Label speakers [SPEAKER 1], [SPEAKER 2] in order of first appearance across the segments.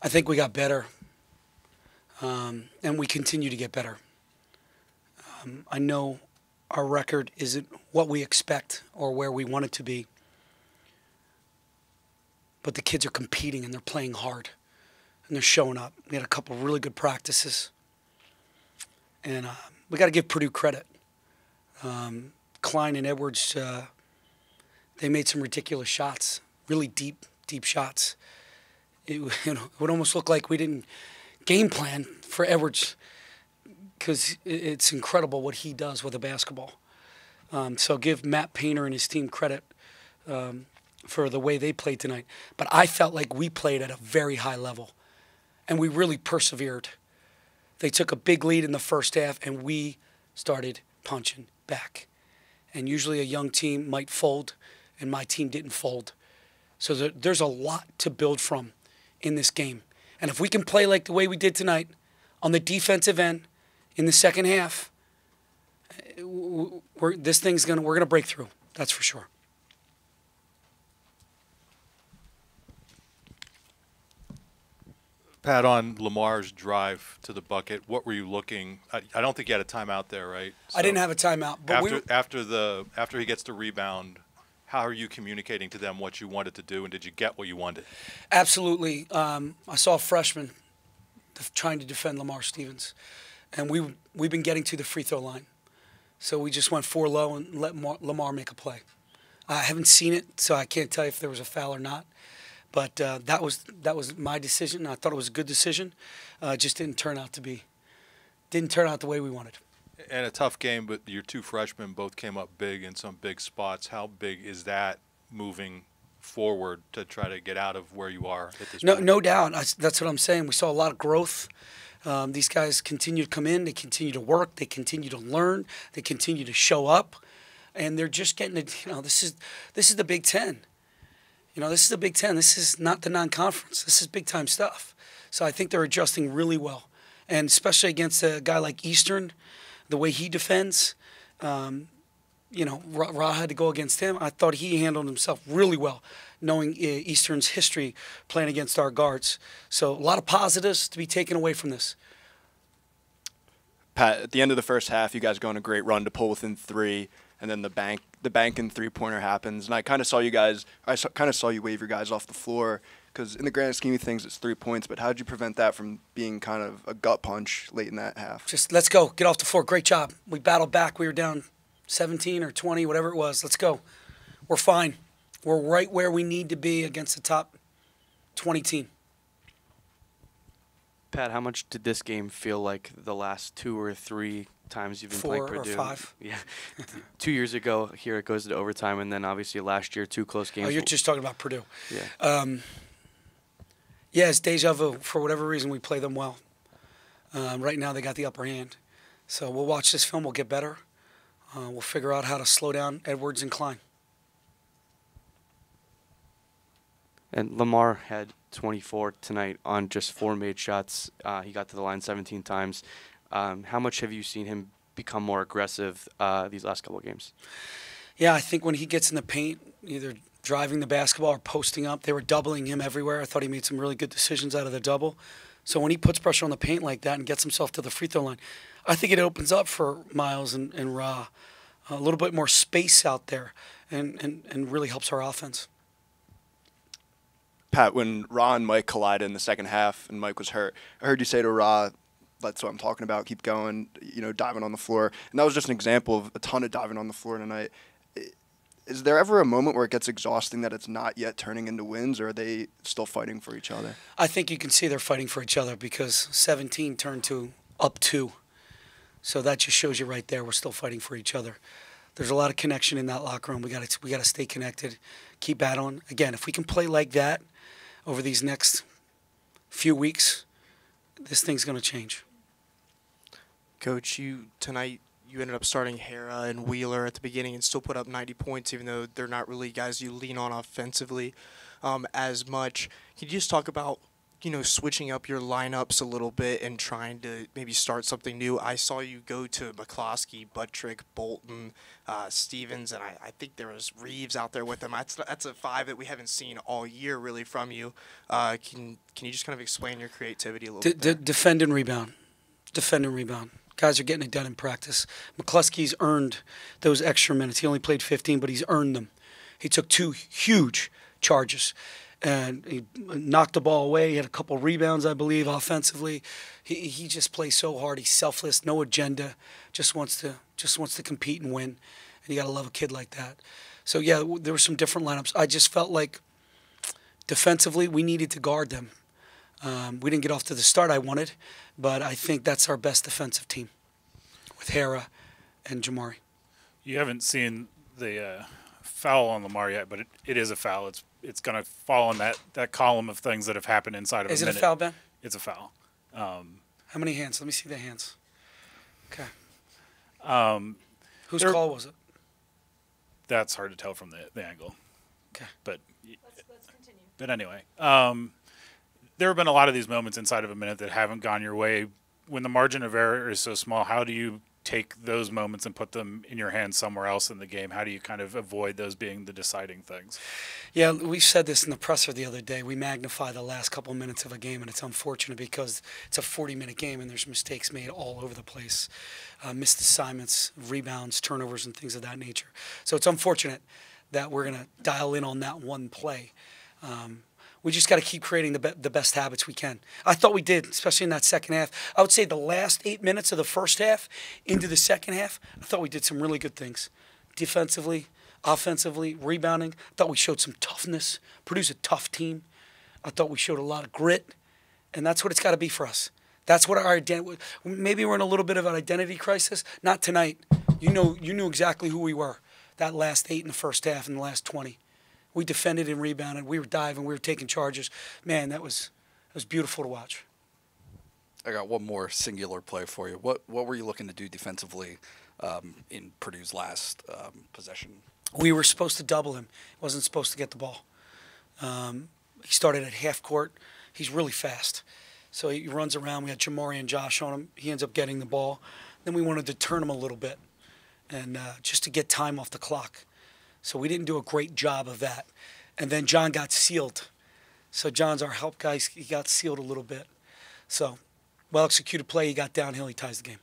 [SPEAKER 1] I think we got better, and we continue to get better. I know our record isn't what we expect or where we want it to be, but the kids are competing and they're playing hard and they're showing up. We had a couple of really good practices, and we got to give Purdue credit. Klein and Edwards, they made some ridiculous shots, really deep shots. It would almost look like we didn't game plan for Edwards because it's incredible what he does with a basketball. So give Matt Painter and his team credit for the way they played tonight. But I felt like we played at a very high level, and we really persevered. They took a big lead in the first half, and we started punching back. And usually a young team might fold, and my team didn't fold. So there's a lot to build from in this game. And if we can play like the way we did tonight on the defensive end in the second half, we're gonna break through. That's for sure.
[SPEAKER 2] Pat, on Lamar's drive to the bucket, what were you looking? I don't think you had a timeout there, right?
[SPEAKER 1] I didn't have a timeout. But
[SPEAKER 2] after he gets the rebound, how are you communicating to them what you wanted to do, and did you get what you wanted?
[SPEAKER 1] Absolutely. I saw a freshman trying to defend Lamar Stevens, and we've been getting to the free throw line. So we just went 4 low and let Lamar make a play. I haven't seen it, so I can't tell you if there was a foul or not. But that was my decision. I thought it was a good decision. Just didn't turn out the way we wanted.
[SPEAKER 2] And a tough game, but your two freshmen both came up big in some big spots. How big is that moving forward to try to get out of where you are at this point?
[SPEAKER 1] No doubt. That's what I'm saying. We saw a lot of growth. These guys continue to come in. They continue to work. They continue to learn. They continue to show up. And they're just getting it. This is the Big Ten. This is the Big Ten. This is not the non-conference. This is big-time stuff. So I think they're adjusting really well. And especially against a guy like Eastern, the way he defends, Ra had to go against him. I thought he handled himself really well, knowing Eastern's history playing against our guards. So a lot of positives to be taken away from this.
[SPEAKER 3] Pat, at the end of the first half, you guys go on a great run to pull within 3, and then the bank and three-pointer happens. And I kind of saw you wave your guys off the floor because in the grand scheme of things, it's 3 points. But how did you prevent that from being kind of a gut punch late in that half?
[SPEAKER 1] Just let's go. Get off the floor. Great job. We battled back. We were down 17 or 20, whatever it was. Let's go. We're fine. We're right where we need to be against the top 20 team.
[SPEAKER 4] Pat, how much did this game feel like the last 2 or 3 times you've been playing Purdue?
[SPEAKER 1] 4 or 5.
[SPEAKER 4] Yeah. 2 years ago, here it goes to overtime, and then obviously last year, 2 close games.
[SPEAKER 1] Oh, you're just talking about Purdue.
[SPEAKER 4] Yeah.
[SPEAKER 1] Yeah, it's deja vu. For whatever reason, we play them well. Right now, they got the upper hand. So we'll watch this film. We'll get better. We'll figure out how to slow down Edwards and Klein.
[SPEAKER 4] And Lamar had 24 tonight on just 4 made shots. He got to the line 17 times. How much have you seen him become more aggressive these last couple of games?
[SPEAKER 1] Yeah, I think when he gets in the paint, either driving the basketball or posting up, they were doubling him everywhere. I thought he made some really good decisions out of the double. So when he puts pressure on the paint like that and gets himself to the free throw line, I think it opens up for Miles and Ra a little bit more space out there and really helps our offense.
[SPEAKER 3] Pat, when Ra and Mike collided in the second half and Mike was hurt, I heard you say to Ra, that's what I'm talking about, keep going, diving on the floor. And that was just an example of a ton of diving on the floor tonight. Is there ever a moment where it gets exhausting that it's not yet turning into wins, or are they still fighting for each other?
[SPEAKER 1] I think you can see they're fighting for each other because 17 turned to up 2. So that just shows you right there we're still fighting for each other. There's a lot of connection in that locker room. We got to stay connected, keep battling. Again, if we can play like that over these next few weeks, this thing's going to change.
[SPEAKER 5] Coach, tonight you ended up starting Hera and Wheeler at the beginning and still put up 90 points, even though they're not really guys you lean on offensively as much. Can you just talk about switching up your lineups a little bit and trying to maybe start something new. I saw you go to McCloskey, Buttrick, Bolton, Stevens, and I think there was Reeves out there with them. That's a five that we haven't seen all year really from you. Can you just kind of explain your creativity a little bit?
[SPEAKER 1] Defend and rebound. Defend and rebound. Guys are getting it done in practice. McCluskey's earned those extra minutes. He only played 15, but he's earned them. He took 2 huge charges, and he knocked the ball away. He had a couple rebounds, I believe, offensively. He just plays so hard. He's selfless, no agenda, just wants to compete and win. And you got to love a kid like that. So yeah, there were some different lineups. I just felt like defensively we needed to guard them. We didn't get off to the start I wanted, but I think that's our best defensive team with Hera and Jamari.
[SPEAKER 6] You haven't seen the foul on Lamar yet, but it is a foul. It's going to fall in that column of things that have happened inside of a minute.
[SPEAKER 1] Is it a foul, Ben?
[SPEAKER 6] It's a foul.
[SPEAKER 1] How many hands? Let me see the hands. Okay. Whose call was it?
[SPEAKER 6] That's hard to tell from the angle.
[SPEAKER 1] Okay.
[SPEAKER 6] But
[SPEAKER 7] Let's continue.
[SPEAKER 6] But anyway, there have been a lot of these moments inside of a minute that haven't gone your way. When the margin of error is so small, how do you take those moments and put them in your hands somewhere else in the game? How do you kind of avoid those being the deciding things?
[SPEAKER 1] Yeah, we said this in the presser the other day. We magnify the last couple of minutes of a game, and it's unfortunate because it's a 40-minute game and there's mistakes made all over the place. Missed assignments, rebounds, turnovers, and things of that nature. So it's unfortunate that we're going to dial in on that one play. We just got to keep creating the best habits we can. I thought we did, especially in that second half. I would say the last 8 minutes of the first half into the second half, I thought we did some really good things. Defensively, offensively, rebounding. I thought we showed some toughness. Purdue's a tough team. I thought we showed a lot of grit, and that's what it's got to be for us. That's what our identity. Maybe we're in a little bit of an identity crisis. Not tonight. You knew exactly who we were. That last 8 in the first half and the last 20. We defended and rebounded. We were diving. We were taking charges. Man, it was beautiful to watch.
[SPEAKER 8] I got one more singular play for you. What were you looking to do defensively in Purdue's last possession?
[SPEAKER 1] We were supposed to double him. He wasn't supposed to get the ball. He started at half court. He's really fast. So he runs around. We had Jamari and Josh on him. He ends up getting the ball. Then we wanted to turn him a little bit and just to get time off the clock. So we didn't do a great job of that. And then John got sealed. So John's our help guy. He got sealed a little bit. So well-executed play. He got downhill. He ties the game.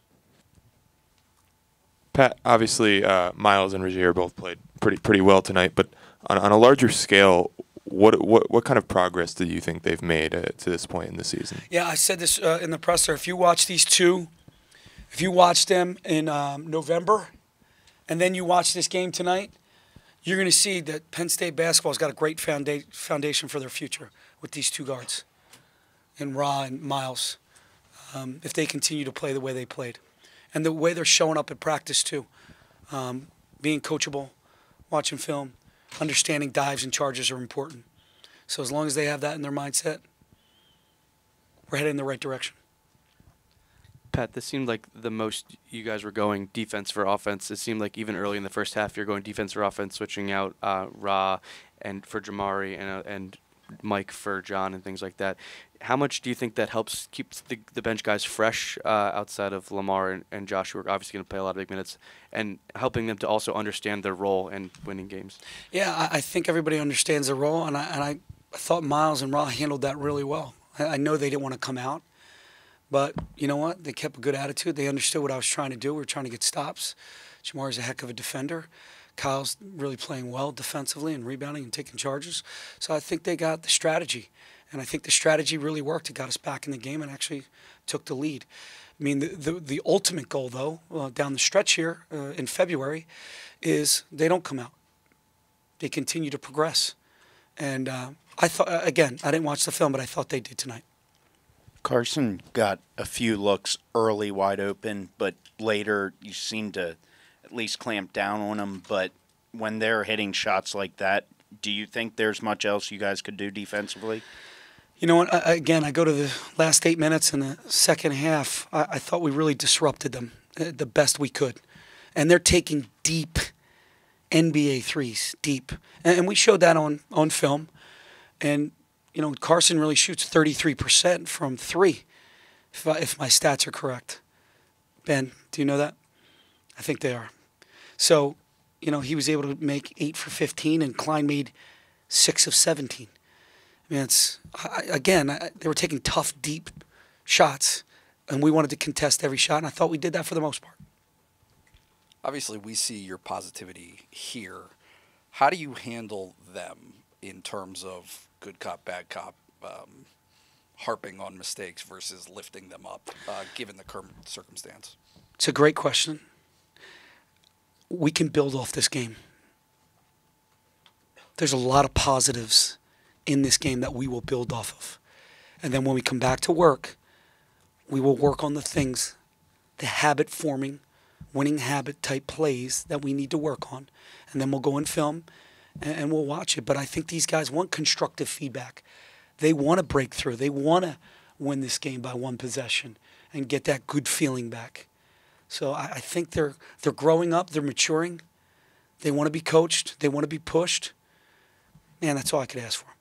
[SPEAKER 9] Pat, obviously Miles and Rozier both played pretty well tonight. But on a larger scale, what kind of progress do you think they've made to this point in the season?
[SPEAKER 1] Yeah, I said this in the presser. If you watch these two, if you watch them in November, and then you watch this game tonight, you're going to see that Penn State basketball's got a great foundation for their future with these two guards, and Ra and Miles, if they continue to play the way they played. And the way they're showing up at practice, too. Being coachable, watching film, understanding dives and charges are important. So as long as they have that in their mindset, we're heading in the right direction.
[SPEAKER 4] Pat, this seemed like the most you guys were going defense for offense. It seemed like even early in the first half you're going defense for offense, switching out Ra and for Jamari and Mike for John and things like that. How much do you think that helps keep the bench guys fresh outside of Lamar and Josh, who are obviously going to play a lot of big minutes, and helping them to also understand their role in winning games?
[SPEAKER 1] Yeah, I think everybody understands their role, and I thought Miles and Ra handled that really well. I know they didn't want to come out. But you know what? They kept a good attitude. They understood what I was trying to do. We were trying to get stops. Jamari's a heck of a defender. Kyle's really playing well defensively and rebounding and taking charges. So I think they got the strategy. And I think the strategy really worked. It got us back in the game and actually took the lead. I mean, the ultimate goal, though, down the stretch here in February is they don't come out. They continue to progress. And I thought, again, I didn't watch the film, but I thought they did tonight.
[SPEAKER 10] Carson got a few looks early wide open, but later you seemed to at least clamp down on them. But when they're hitting shots like that, do you think there's much else you guys could do defensively?
[SPEAKER 1] You know what? Again, I go to the last 8 minutes in the second half. I thought we really disrupted them the best we could. And they're taking deep NBA threes, deep. And we showed that on film. And Carson really shoots 33% from 3, if my stats are correct. Ben, do you know that? I think they are. So, he was able to make 8 for 15, and Klein made 6 of 17. I mean, they were taking tough, deep shots, and we wanted to contest every shot, and I thought we did that for the most part.
[SPEAKER 8] Obviously, we see your positivity here. How do you handle them in terms of good cop, bad cop, harping on mistakes versus lifting them up, given the current circumstance?
[SPEAKER 1] It's a great question. We can build off this game. There's a lot of positives in this game that we will build off of. And then when we come back to work, we will work on the things, the habit-forming, winning habit type plays that we need to work on. And then we'll go and film and we'll watch it. But I think these guys want constructive feedback. They want to break through. They want to win this game by 1 possession and get that good feeling back. So I think they're growing up. They're maturing. They want to be coached. They want to be pushed. Man, that's all I could ask for.